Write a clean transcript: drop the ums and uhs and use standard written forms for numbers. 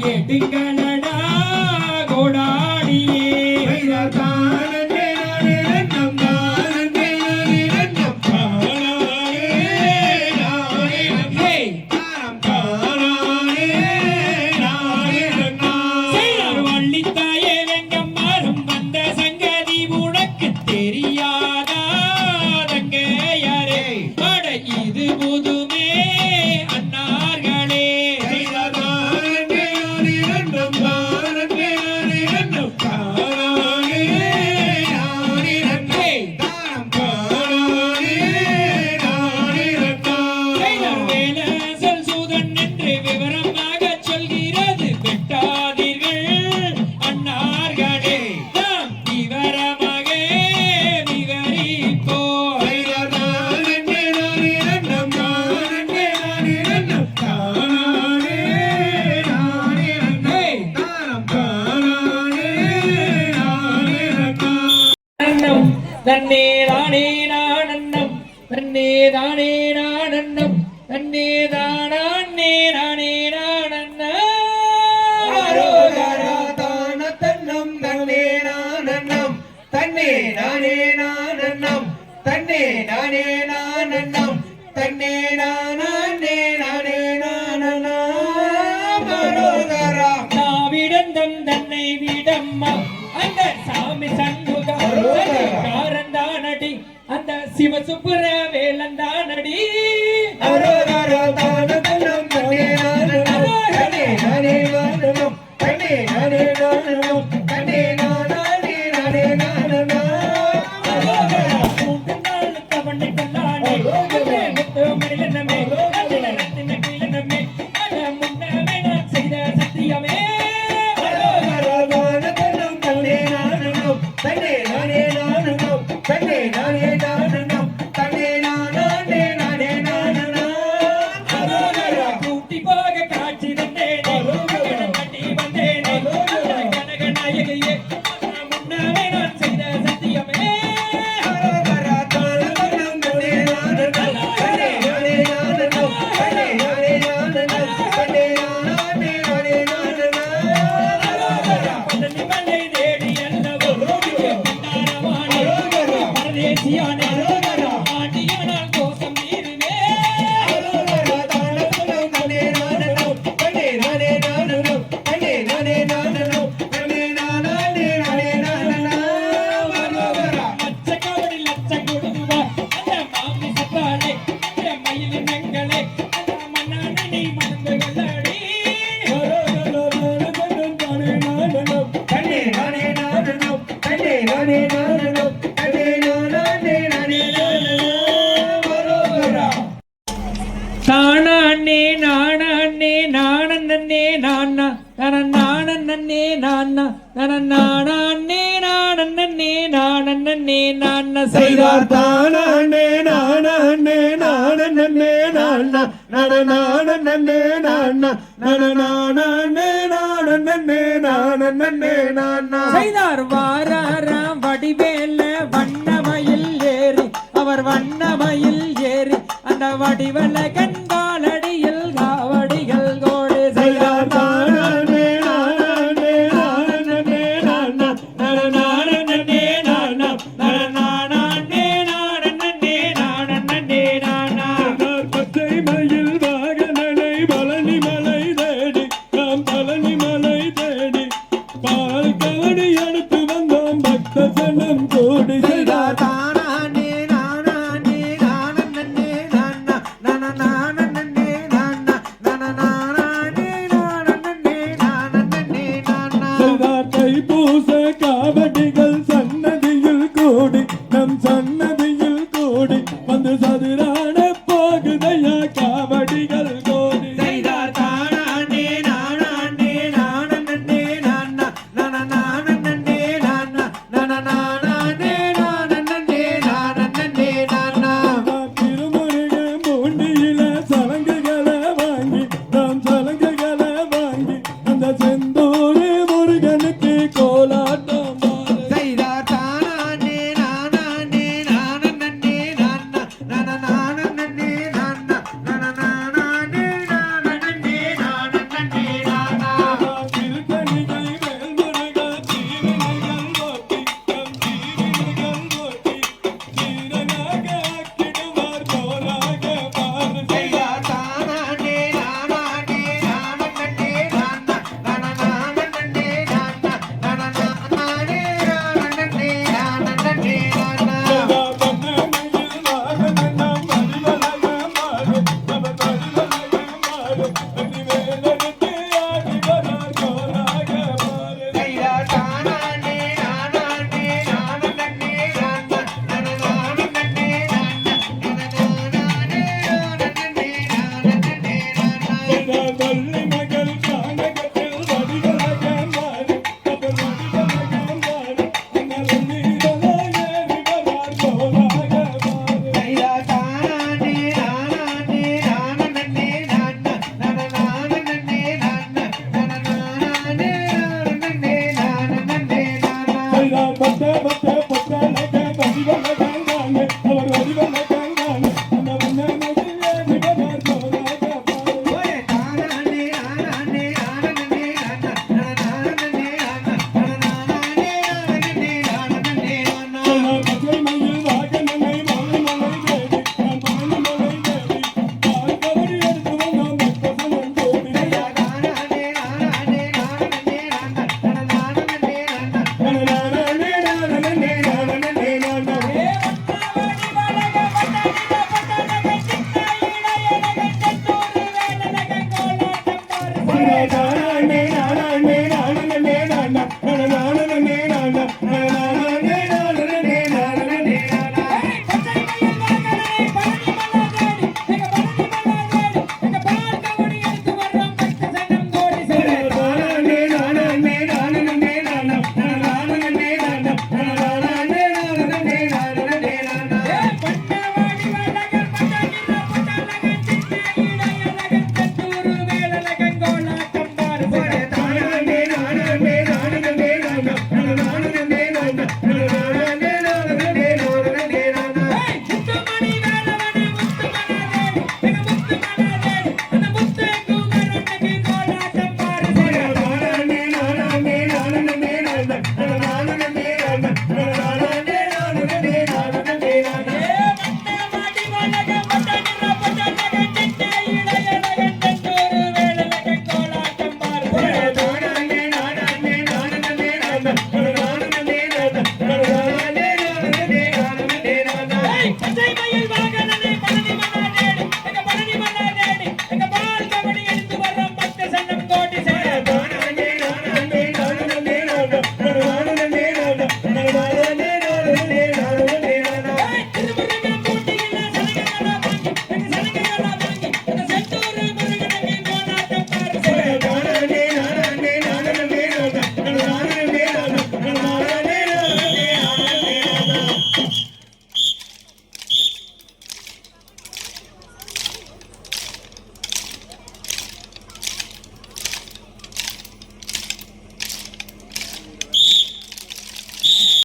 கேட்டுங்களடா கோடாடியே தன்னே தானே நானன்னம் தன்னே தானே நானன்னம் தன்னே தானே நானே நானன்னம் தான தன்னம் தன்னே நானன்னம் தன்னே நானே நானன்னம் தன்னே நானே நானன்னம் தன்னே நானே நானே நானன்னம் நாவிடந்தம் தன்னை விடம்மா அந்த சாமி சண்முகா காரந்தானடி அந்த சிவசுப்புர வேலந்தானடி தானே நானே நானே நானா நானே நானா நானே நானே நானே நானா செய்தார் தானே நானே நானே நானா நானே நானா நானே நானே நானே நானா செய்தார் வாராராம் வடிவேல வண்ணமயில் ஏறி அவர் வண்ணமயில் ஏறி அந்த வடிவல கண்காலடியில் காவடிகள் கோடு செய்தார் தானே நானே நானே நானா நானே நானா நானே நானே நானே நானா பச்சை மயில் வாகனனை பழனி மலை தேடி நாம் பழனி மலை தேடி பால் கவடி எடுத்து வந்தோம் பக்த சனம் கூடி செய்தார் தானே நானே நானே நானா வெற்றி வேலெடுத்து ஆடி வரார் கோலாக பாரு. ஐயா தானானே நானானே நானே நானா நானானே நானா நானானே நானே நானா வள்ளி